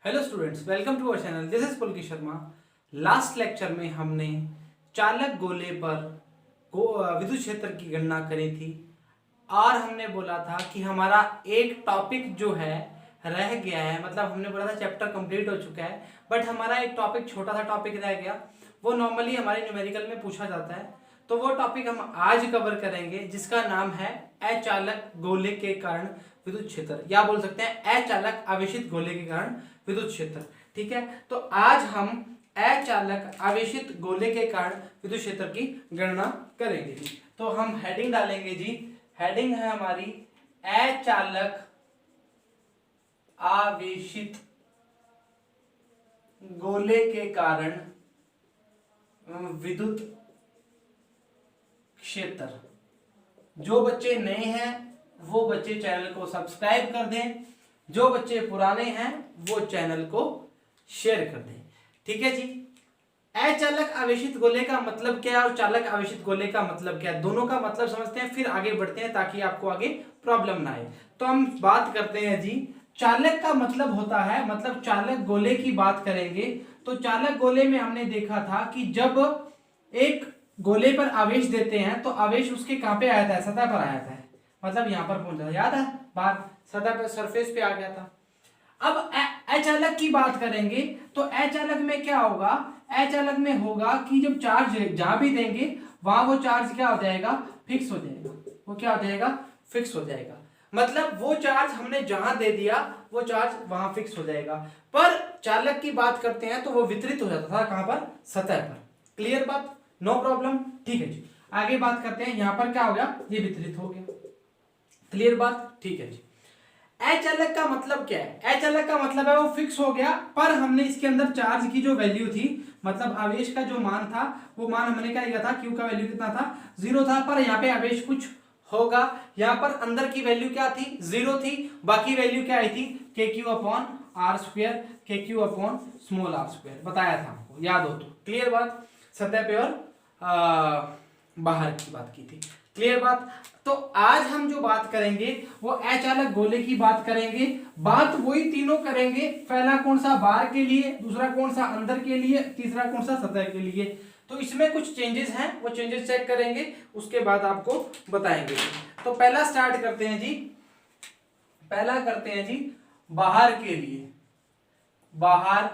Hello students, welcome to our channel. This is Pulki Sharma. Last lecture में हमने चालक गोले पर विद्युत क्षेत्र की गणना करी थी और हमने बोला था कि हमारा एक टॉपिक जो है रह गया है। मतलब हमने बोला था चैप्टर कंप्लीट हो चुका है, बट हमारा एक टॉपिक, छोटा सा टॉपिक रह गया। वो नॉर्मली हमारे न्यूमेरिकल में पूछा जाता है, तो वो टॉपिक हम आज कवर करेंगे, जिसका नाम है अचालक गोले के कारण विद्युत क्षेत्र, या बोल सकते हैं अचालक आवेशित गोले के कारण विद्युत क्षेत्र। ठीक है, तो आज हम अचालक आवेशित गोले के कारण विद्युत क्षेत्र की गणना करेंगे जी। तो हम हेडिंग डालेंगे जी। हेडिंग है हमारी अचालक आवेशित गोले के कारण विद्युत क्षेत्र। जो बच्चे नए हैं वो बच्चे चैनल को सब्सक्राइब कर दें, जो बच्चे पुराने हैं वो चैनल को शेयर कर दें। ठीक है जी। अचालक आवेशित गोले का मतलब क्या है और चालक आवेशित गोले का मतलब क्या है, दोनों का मतलब समझते हैं, फिर आगे बढ़ते हैं ताकि आपको आगे प्रॉब्लम ना आए। तो हम बात करते हैं जी, चालक का मतलब होता है, मतलब चालक गोले की बात करेंगे तो चालक गोले में हमने देखा था कि जब एक गोले पर आवेश देते हैं तो आवेश उसके कहां पे आया था, सतह पर आया था। मतलब यहां पर पहुंचा, याद है, बाहर सतह पर, सरफेस पे आ गया था। अब अचालक की बात करेंगे तो अचालक में क्या होगा, अचालक में होगा कि जब चार्ज जहां भी देंगे वहां वो चार्ज क्या हो जाएगा, फिक्स हो जाएगा। वो क्या हो जाएगा, फिक्स हो जाएगा। मतलब वो चार्ज हमने जहां दे दिया वो चार्ज वहां फिक्स हो जाएगा। पर चालक की बात करते हैं तो वो वितरित हो जाता था, कहां पर, सतह पर। क्लियर बात, नो प्रॉब्लम। ठीक है जी, आगे बात करते हैं। यहां पर क्या हो गया, ये वितरित हो गया। क्लियर बात, ठीक है जी। अचालक का मतलब क्या है, अचालक का मतलब है वो फिक्स हो गया, पर हमने इसके अंदर चार्ज की जो वैल्यू थी, मतलब आवेश का जो मान था, वो मान हमने क्या लिया था, क्यू का वैल्यू कितना था, 0 था। पर यहाँ पे आवेश कुछ होगा, यहाँ पर अंदर की वैल्यू क्या थी, 0 थी। बाकी वैल्यू क्या आई थी, K Q upon R square, K Q upon small R square, बताया था आपको, याद हो तो। क्लियर बात, सतह पे और बाहर की बात की थी। क्लियर बात। तो आज हम जो बात करेंगे वो अचालक गोले की बात करेंगे। बात वही तीनों करेंगे, पहला कौन सा, बाहर के लिए, दूसरा कौन सा, अंदर के लिए, तीसरा कौन सा, सतह के लिए। तो इसमें कुछ चेंजेस हैं, वो चेंजेस चेक करेंगे, उसके बाद आपको बताएंगे। तो पहला स्टार्ट करते हैं जी, पहला करते हैं जी बाहर के लिए। बाहर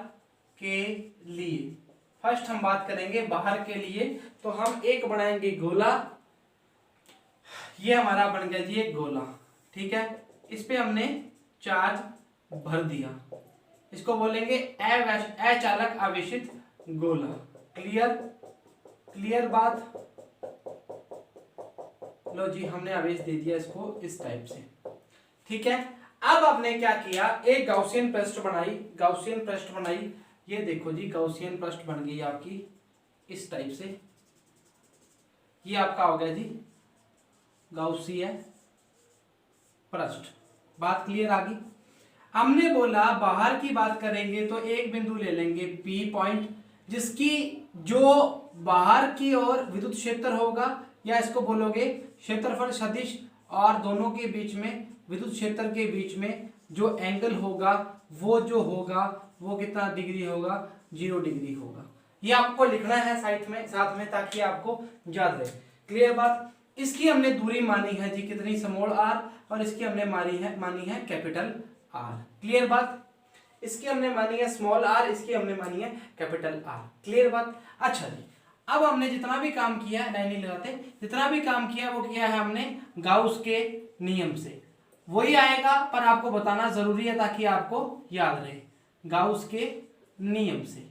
के लिए फर्स्ट हम बात करेंगे बाहर के लिए। तो हम एक बनाएंगे गोला, ये हमारा बन गया जी एक गोला। ठीक है, इस पे हमने चार्ज भर दिया, इसको बोलेंगे अचालक आवेशित गोला। क्लियर, क्लियर बात। लो जी, हमने आवेश दे दिया इसको इस टाइप से। ठीक है, अब आपने क्या किया, एक गाउसियन पृष्ठ बनाई, गाउसियन पृष्ठ बनाई। ये देखो जी, गाउसियन पृष्ठ बन गई आपकी इस टाइप से। ये आपका हो गया जी गाउसीय पृष्ठ। बात क्लियर आ गई। हमने बोला बाहर की बात करेंगे तो एक बिंदु ले लेंगे P पॉइंट, जिसकी जो बाहर की ओर विद्युत क्षेत्र होगा, या इसको बोलोगे क्षेत्रफल सदिश, और दोनों के बीच में, विद्युत क्षेत्र के बीच में जो एंगल होगा, वो जो होगा वो कितना डिग्री होगा, 0 डिग्री होगा। ये आपको लिखना है साथ में ताकि आपको याद रहे। क्लियर बात। इसकी हमने दूरी मानी है जी कितनी, स्मॉल आर, और इसकी हमने मानी है कैपिटल आर। क्लियर बात। इसकी हमने मानी है स्मॉल आर, इसकी हमने मानी है कैपिटल आर। क्लियर बात। अच्छा जी, अब हमने जितना भी काम किया, नहीं लगाते, जितना भी काम किया वो किया है हमने गाउस के नियम से। वही आएगा, पर आपको बताना जरूरी है ताकि आपको याद रहे, गाउस के नियम से।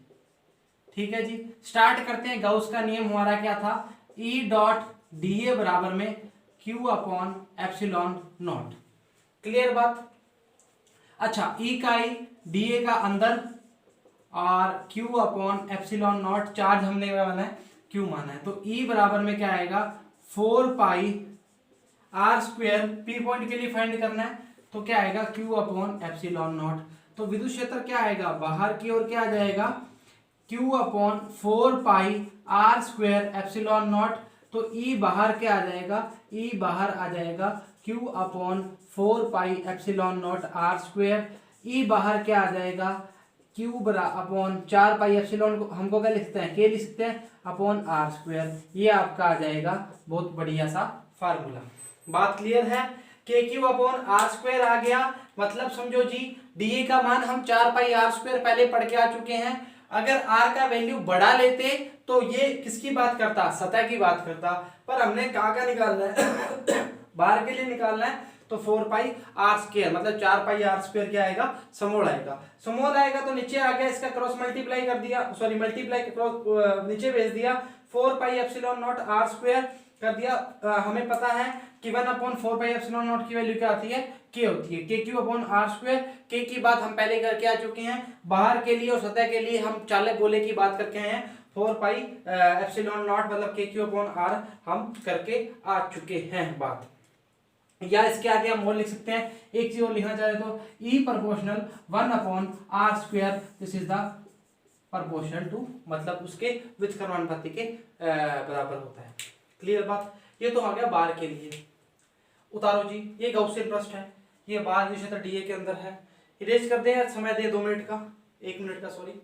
ठीक है जी, स्टार्ट करते हैं। गाउस का नियम हमारा क्या था, ई डॉट डी ए बराबर में Q upon epsilon not. Clear बात। अच्छा, ई का ई, डी ए का अंदर, और Q upon epsilon not, charge हमने क्या माना है, क्यू माना है। तो ई बराबर में क्या आएगा, 4 pi are square, P point के लिए फाइंड करना है, तो क्या आएगा, क्यू अपॉन एप्सिलॉन नॉट। तो विद्युत क्षेत्र क्या आएगा, बाहर की ओर क्या आ जाएगा, Q upon 4 pi are square epsilon naught. तो ई बाहर क्या आ जाएगा, ई बाहर आ जाएगा Q upon 4 pi epsilon not are square. E बाहर क्या आ जाएगा, क्यू बरा अपॉन 4 पाई एप्सिलॉन को हमको क्या लिखते हैं, के लिख सकते हैं अपॉन आर स्क्वायर। ये आपका आ जाएगा बहुत बढ़िया सा फार्मूला। बात क्लियर है? के क्यू अपॉन आर स्क्वायर आ गया, मतलब समझो जी डी का मान हम 4 पाई आर स्क्वायर पहले पढ़ के आ चुके हैं। अगर आर का वैल्यू बढ़ा लेते तो ये किसकी बात करता, सतह की बात करता, पर हमने कहाँ का निकालना है बाहर के लिए निकालना है, तो 4 पाई आर स्क्वायर मतलब 4 पाई आर स्क्वायर क्या आएगा, समोल आएगा। समोल आएगा तो नीचे आ गया, इसका क्रॉस मल्टीप्लाई कर दिया, सॉरी मल्टीप्लाई क्रॉस नीचे भेज दिया, 4 pi epsilon not are square कर दिया। हमें पता है कि 1/4 पाई एप्सिलॉन नॉट की वैल्यू क्या आती है, के होती है, के क्यू अपॉन आर स्क्वायर। के की बात हम पहले करके आ चुके हैं, बाहर के लिए और सतह के लिए हम चालक गोले की बात करके आए हैं, 4 पाई एप्सिलॉन नॉट मतलब के क्यू अपॉन आर हम करके आ चुके हैं बात। या इसके आगे हम और लिख सकते हैं, एक चीज और लिखना चाहे तो E proportional 1/r square, this is the proportional to, मतलब उसके व्युत्क्रमानुपाती के बराबर होता है। क्लियर बात? ये तो आ गया बार के लिए। उतारो जी, ये गॉसियन पृष्ठ है, ये बार विषय डीए के अंदर है। इरेज कर दें, समय दे 2 मिनट का, 1 मिनट का सॉरी,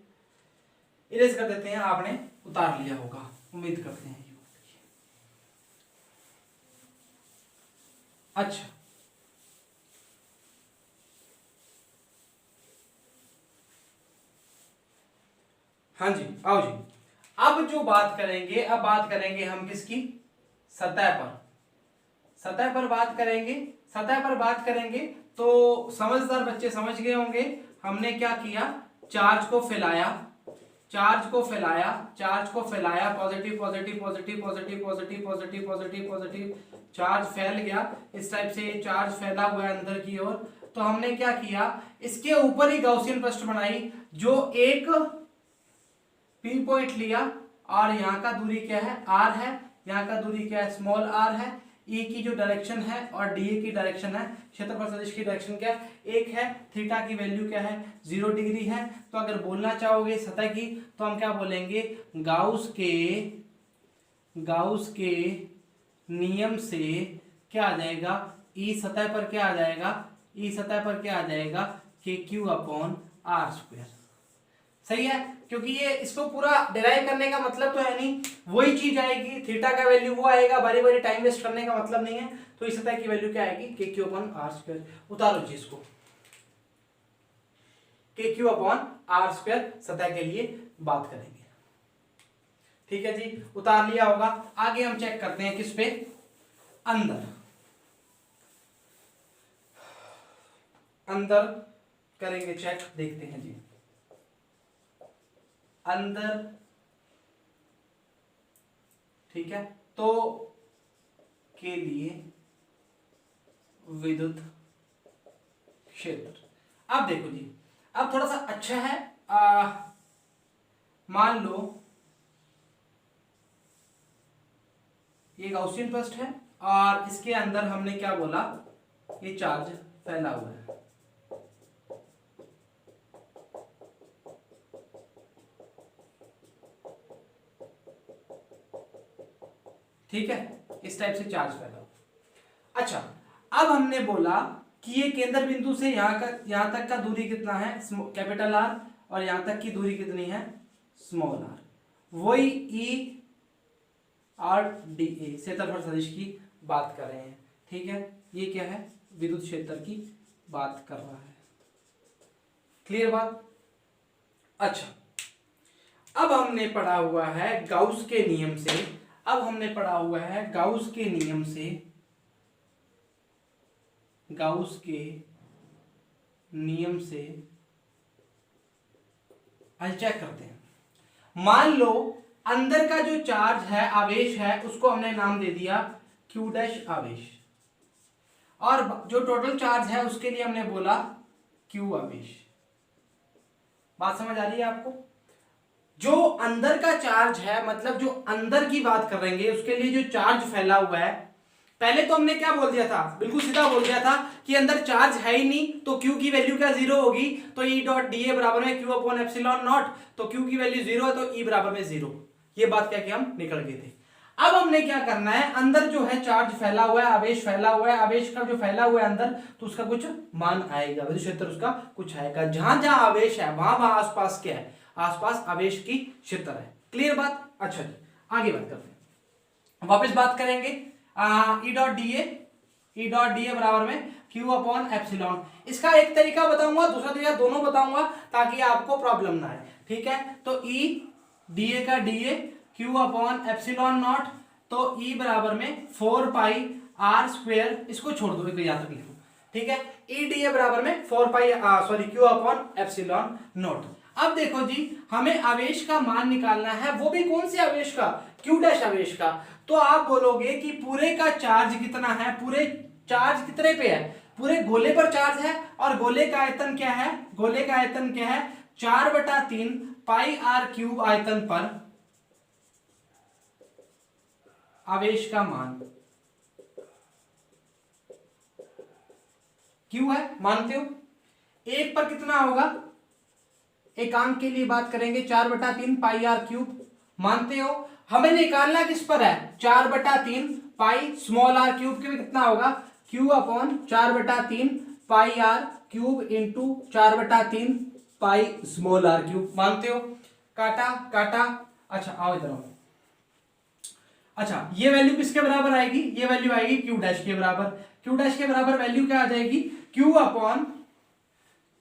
इरेज कर देते हैं। आपने उतार लिया होगा, उम्मीद करते हैं। अच्छा, हाँ जी, आओ जी। अब जो बात करेंगे, अब बात करेंगे हम किसकी, सतह पर। सतह पर बात करेंगे, सतह पर बात करेंगे तो समझदार बच्चे समझ गए होंगे हमने क्या किया, चार्ज को फैलाया, चार्ज को फैलाया, चार्ज को फैलाया, positive positive positive positive positive positive positive positive, charge फैल गया, इस टाइप से चार्ज फैला हुआ है अंदर की ओर। तो हमने क्या किया, इसके ऊपर ही गॉसियन पृष्ठ बनाई, जो एक पी पॉइंट लिया और यहाँ का दूरी क्या है, आर है, यहाँ का दूरी क्या है, स्मॉल आर है, ई की जो डायरेक्शन है और डी की डायरेक्शन है, क्षेत्रफल सदिश की डायरेक्शन क्या है, एक है, थीटा की वैल्यू क्या है, 0 डिग्री है। तो अगर बोलना चाहोगे सतह की तो हम क्या बोलेंगे, गाउस के नियम से क्या आ जाएगा, ई सतह पर क्या आ जाएगा, ई सतह पर क्या आ जाएगा, के क्यू अपॉन आर स्क्वायर। सही है, क्योंकि ये इसको पूरा डिराइव करने का मतलब तो है नहीं, वही चीज आएगी, थीटा का वैल्यू वो आएगा, बारी बारी टाइम वेस्ट करने का मतलब नहीं है। तो इस सतह की वैल्यू क्या आएगी, के क्यू अपॉन आर स्क्वायर। उतारो जी इसको, के क्यू अपॉन आर स्क्वायर सतह के लिए बात करेंगे। ठीक है जी, उतार लिया होगा। आगे हम चेक करते हैं किस पे, अंदर, अंदर करेंगे चेक, देखते हैं जी अंदर। ठीक है, तो के लिए विद्युत क्षेत्र। अब देखो जी, अब थोड़ा सा अच्छा है, मान लो ये गॉसियन पृष्ठ है और इसके अंदर हमने क्या बोला, ये चार्ज फैला हुआ है। ठीक है, इस टाइप से चार्ज फैला। अच्छा, अब हमने बोला कि ये केंद्र बिंदु से यहां तक का दूरी कितना है, कैपिटल आर, और यहां तक की दूरी कितनी है, स्मॉल आर। वही ई आर डी ए क्षेत्रफल सदिश की बात कर रहे हैं। ठीक है, ये क्या है, विद्युत क्षेत्र की बात कर रहा है। क्लियर बात? अच्छा, अब हमने पढ़ा हुआ है गाउस के नियम से, अब हमने पढ़ा हुआ है गाउस के नियम से, गाउस के नियम से चेक करते हैं। मान लो अंदर का जो चार्ज है, आवेश है, उसको हमने नाम दे दिया Q डैश आवेश, और जो टोटल चार्ज है उसके लिए हमने बोला Q आवेश। बात समझ आ रही है आपको? जो अंदर का चार्ज है, मतलब जो अंदर की बात करेंगे, उसके लिए जो चार्ज फैला हुआ है, पहले तो हमने क्या बोल दिया था, बिल्कुल सीधा बोल दिया था कि अंदर चार्ज है ही नहीं, तो Q की वैल्यू क्या 0 होगी, तो E डॉट डी बराबर में Q अपॉन एप्सिलॉन नॉट, तो Q की वैल्यू 0 है तो E बराबर में 0। ये बात क्या कि हम निकल गए थे। अब हमने क्या करना है, अंदर जो है चार्ज फैला हुआ है, आवेश फैला हुआ है, आवेश का जो फैला हुआ है अंदर, तो उसका कुछ मान आएगा, विद्युत क्षेत्र उसका कुछ आएगा। जहां जहां आवेश है वहां वहां आसपास क्या है, आसपास आवेश की क्षेत्र है। क्लियर बात? अच्छा जी, आगे बात करते हैं, वापस बात करेंगे। ई डॉट डी ए बराबर में क्यू अपॉन एप्सिलॉन। इसका एक तरीका बताऊंगा, दूसरा तरीका, दोनों बताऊंगा ताकि आपको प्रॉब्लम ना आए। ठीक है, तो ई डी ए का D A Q upon epsilon naught, तो ई बराबर में 4 पाई आर स्क्वेयर, इसको छोड़ दो, एक याद तक लिखो। ठीक है, ई डी ए बराबर में 4 पाई क्यू अपॉन एप्सिलॉन नॉट। अब देखो जी, हमें आवेश का मान निकालना है, वो भी कौन से आवेश का, क्यू डैश आवेश का। तो आप बोलोगे कि पूरे का चार्ज कितना है, पूरे चार्ज कितने पे है, पूरे गोले पर चार्ज है, और गोले का आयतन क्या है, गोले का आयतन क्या है, 4/3 पाई आर क्यूब आयतन पर आवेश का मान क्यू है, मानते हो। एक पर कितना होगा, एकांक के लिए बात करेंगे, 4/3 पाई आर क्यूब, मानते हो। हमें निकालना किस पर है, 4/3 पाई स्मॉल आर क्यूब के भी कितना होगा, Q upon 4/3 pi R cube into 4/3 pi small R cube, मानते हो। काटा काटा, अच्छा आओ इधर आओ। अच्छा, ये वैल्यू किसके बराबर आएगी, ये वैल्यू आएगी क्यू डैश के बराबर। क्यू डैश के बराबर वैल्यू क्या आ जाएगी, Q upon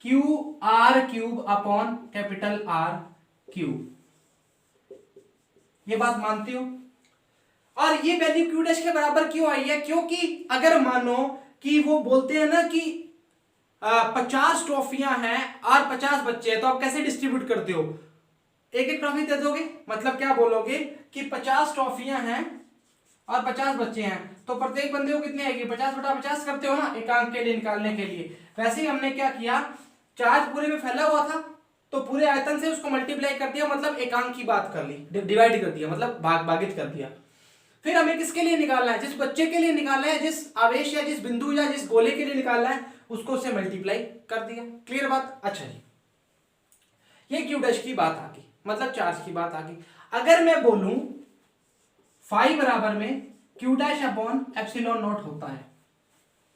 Q R cube upon capital are cube, ये बात मानते हो। और ये वैल्यू क्यू डैश के बराबर क्यों आई है, क्योंकि अगर मानो कि वो बोलते हैं ना कि 50 ट्रॉफियां हैं और 50 बच्चे हैं, तो आप कैसे डिस्ट्रीब्यूट करते हो, एक एक ट्रॉफी दे दोगे, मतलब क्या बोलोगे कि 50 ट्रॉफियां हैं और 50 बच्चे हैं, तो प्रत्येक बंदे को कितनी आएगी, 50/50 करते हो ना, एकांक के लिए निकालने के लिए। वैसे ही हमने क्या किया, चार्ज पूरे में फैला हुआ था, तो पूरे आयतन से उसको मल्टीप्लाई कर दिया, मतलब एकांक की बात कर ली, डिवाइड कर दिया, मतलब भागित कर दिया। फिर हमें किसके लिए निकालना है, जिस बच्चे के लिए निकालना है, जिस आवेश या जिस बिंदु या जिस गोले के लिए निकालना है, उसको उससे मल्टीप्लाई कर दिया। क्लियर बात? अच्छा जी, ये क्यू डैश की बात आ गई, मतलब चार्ज की बात आ गई। अगर मैं बोलूं फाई बराबर में Q dash upon epsilon not होता है,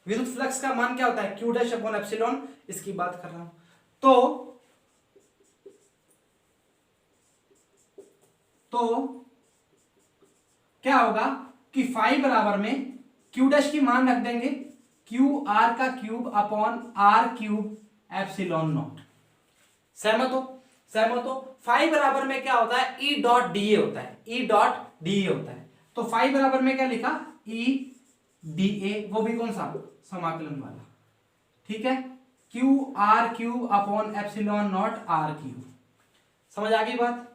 विद्युत फ्लक्स का मान क्या होता है, क्यू डैश अपॉन एप्सिलॉन, इसकी बात कर रहा हूं, तो क्या होगा कि फाई बराबर में क्यू डैश की मान रख देंगे क्यू आर का cube upon R cube epsilon naught. सहमत हो? सहमत हो? फाई बराबर में क्या होता है, ई डॉट डी ए होता है, ई डॉट डी ए होता है। तो फाई बराबर में क्या लिखा, ई डी ए, वो भी कौन सा, समाकलन वाला। ठीक है, Q are cube upon epsilon not are cube, समझ आ गई बात?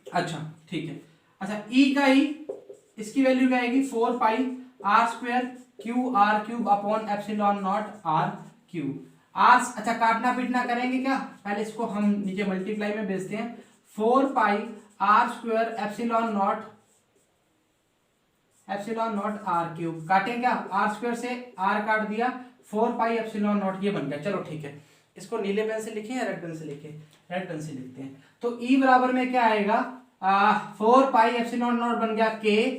अच्छा ठीक है। अच्छा, ई का ई, इसकी वैल्यू क्या आएगी, 4 pi are square q are cube upon epsilon not are cube. R, अच्छा काटना पीटना करेंगे क्या, पहले इसको हम नीचे मल्टीप्लाई में भेजते हैं, 4 pi are square epsilon not are cube, काटें क्या, आर स्क्वायर से आर काट दिया, 4 पाई एप्सिलॉन नॉट, ये बन गया। चलो ठीक है, इसको नीले पेन से लिखें या रेड पेन से लिखें, रेड पेन से लिखते हैं। तो ई बराबर में क्या आएगा, 4 पाई एप्सिलॉन नॉट बन गया K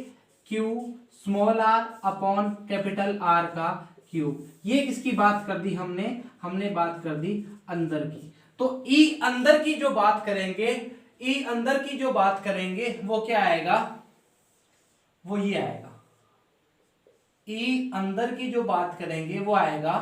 Q small R upon capital R का क्यूब। ये किसकी बात कर दी हमने बात कर दी अंदर की। तो ई अंदर की जो बात करेंगे, ई अंदर की जो बात करेंगे वो क्या आएगा, वो ये आएगा, ई अंदर की जो बात करेंगे वो आएगा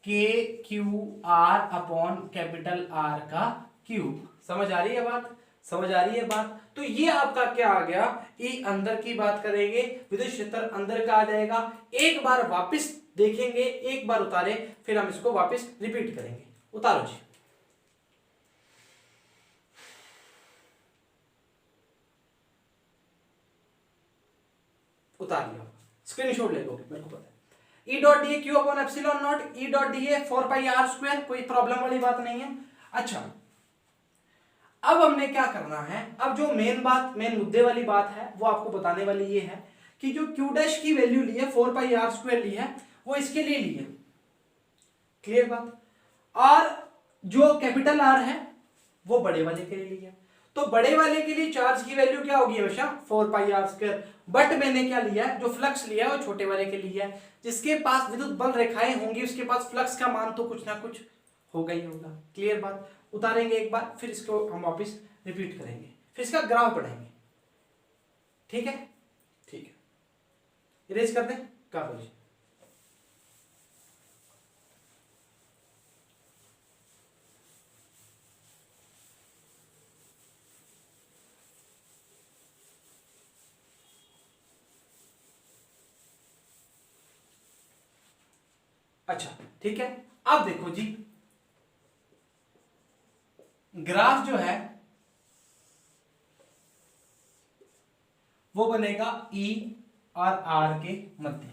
के Q R upon capital R का क्यूब। समझ आ रही है बात? समझ आ रही है बात? तो ये आपका क्या आ गया, ई अंदर की बात करेंगे, विद्युत क्षेत्र अंदर का आ जाएगा। एक बार वापस देखेंगे, एक बार उतारे, फिर हम इसको वापस रिपीट करेंगे। उतारो जी, उतार लिया, स्क्रीनशॉट ले लोगे, मेरे को पता है। E dot D A Q upon epsilon naught, E dot D A 4 pi are square, कोई प्रॉब्लम वाली बात नहीं है। अच्छा, अब हमने क्या करना है, अब जो मेन मुद्दे वाली बात है वो आपको बताने वाली ये है कि जो क्यू डैश की वैल्यू ली है, 4 पाई आर स्क्वायर ली है, वो इसके लिए ली है। क्लियर बात? और जो कैपिटल आर है वो बड़े वाले के लिए ली है। तो बड़े वाले के लिए चार्ज की वैल्यू क्या होगी हमेशा 4πr²। बट मैंने क्या लिया है, जो फ्लक्स लिया है वो छोटे वाले के लिए है। जिसके पास विद्युत बल रेखाएं होंगी उसके पास फ्लक्स का मान तो कुछ ना कुछ होगा ही होगा। क्लियर बात। उतारेंगे एक बार, फिर इसको हम वापिस रिपीट करेंगे, फिर इसका ग्राफ बढ़ाएंगे। ठीक है, ठीक है, इरेज कर दें, कर दो। अच्छा ठीक है, अब देखो जी, ग्राफ जो है वो बनेगा E और R के मध्य।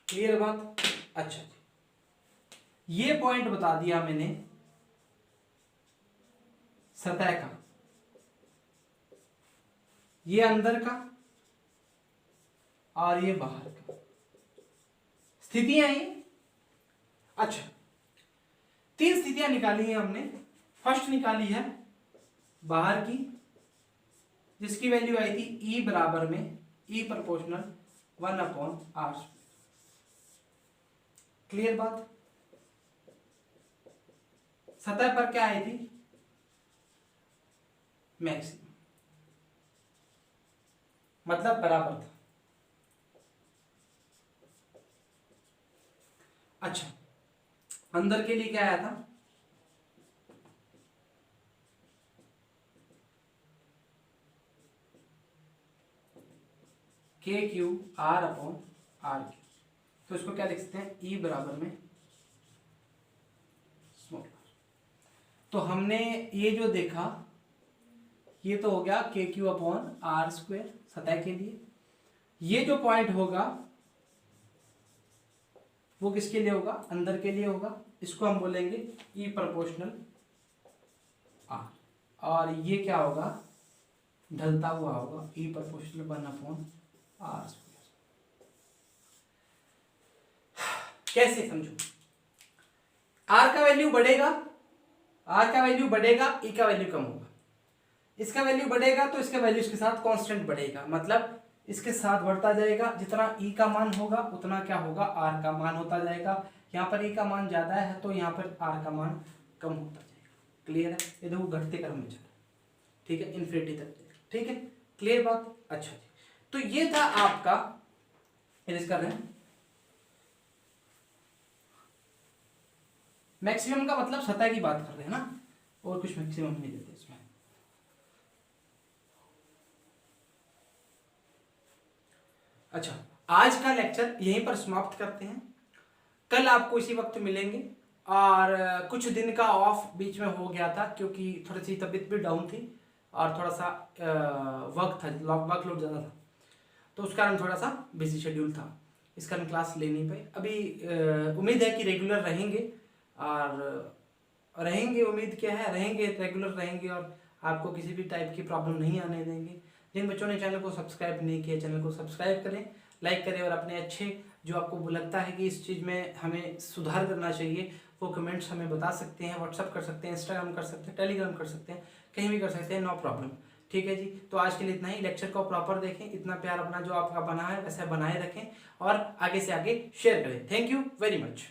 क्लियर बात। अच्छा जी, ये पॉइंट बता दिया मैंने सतह का, ये अंदर का और ये बाहर का, स्थितियां ये। अच्छा, 3 स्थितियां निकाली है हमने। फर्स्ट निकाली है बाहर की, जिसकी वैल्यू आई थी E बराबर में E प्रोपोर्शनल 1/r²। क्लियर बात। सतह पर क्या आई थी, मैक्सिमम, मतलब बराबर था। अच्छा, अंदर के लिए क्या आया था, KQR/R²। तो इसको क्या लिख सकते हैं, E बराबर में स्मॉल r। तो हमने ये जो देखा ये तो हो गया KQ/R² सतह के लिए। ये जो पॉइंट होगा वो किसके लिए होगा, अंदर के लिए होगा। इसको हम बोलेंगे E प्रोपोर्शनल R। और ये क्या होगा, ढलता हुआ होगा E प्रोपोर्शनल 1/r²। कैसे समझो, R का वैल्यू बढ़ेगा, R का वैल्यू बढ़ेगा, E का वैल्यू कम होगा। इसका वैल्यू बढ़ेगा तो इसका वैल्यू इसके साथ कांस्टेंट बढ़ेगा, मतलब इसके साथ बढ़ता जाएगा। जितना E का मान होगा उतना क्या होगा, R का मान होता जाएगा। यहाँ पर E का ला ज्यादा है तो यहाँ पर R का मान कम होता जाएगा। क्लियर है, ये देखो घटते क्रम में चल रहा है। ठीक है, इन्फिनिटी तक जाएगा। ठीक है, क्लियर बात। अच्छा जी, तो ये था आपका, इरेज कर रहे हैं, मैक्सिमम का मतलब सतह की बात कर रहे हैं ना, और कुछ मैक्सिमम नहीं देते इसमें। अच्छा, आज का लेक्चर यहीं पर समाप्त करते हैं। कल आपको इसी वक्त मिलेंगे। और कुछ दिन का ऑफ बीच में हो गया था क्योंकि थोड़ी सी तबीयत भी डाउन थी और थोड़ा सा वर्क वर्कलोड ज़्यादा था, तो उस कारण थोड़ा सा बिजी शेड्यूल था, इस कारण क्लास ले नहीं पाई। अभी उम्मीद है कि रेगुलर रहेंगे, और रहेंगे, उम्मीद क्या है, रहेंगे, रेगुलर रहेंगे और आपको किसी भी टाइप की प्रॉब्लम नहीं आने देंगे। जिन बच्चों ने चैनल को सब्सक्राइब नहीं किया, चैनल को सब्सक्राइब करें, लाइक करें, और अपने अच्छे जो आपको लगता है कि इस चीज़ में हमें सुधार करना चाहिए वो कमेंट्स हमें बता सकते हैं, व्हाट्सअप कर सकते हैं, इंस्टाग्राम कर सकते हैं, टेलीग्राम कर सकते हैं, कहीं भी कर सकते हैं, नो प्रॉब्लम। ठीक है जी, तो आज के लिए इतना ही। लेक्चर को प्रॉपर देखें, इतना प्यार अपना जो आपका बना है वैसा बनाए रखें और आगे से आगे शेयर करें। Thank you very much.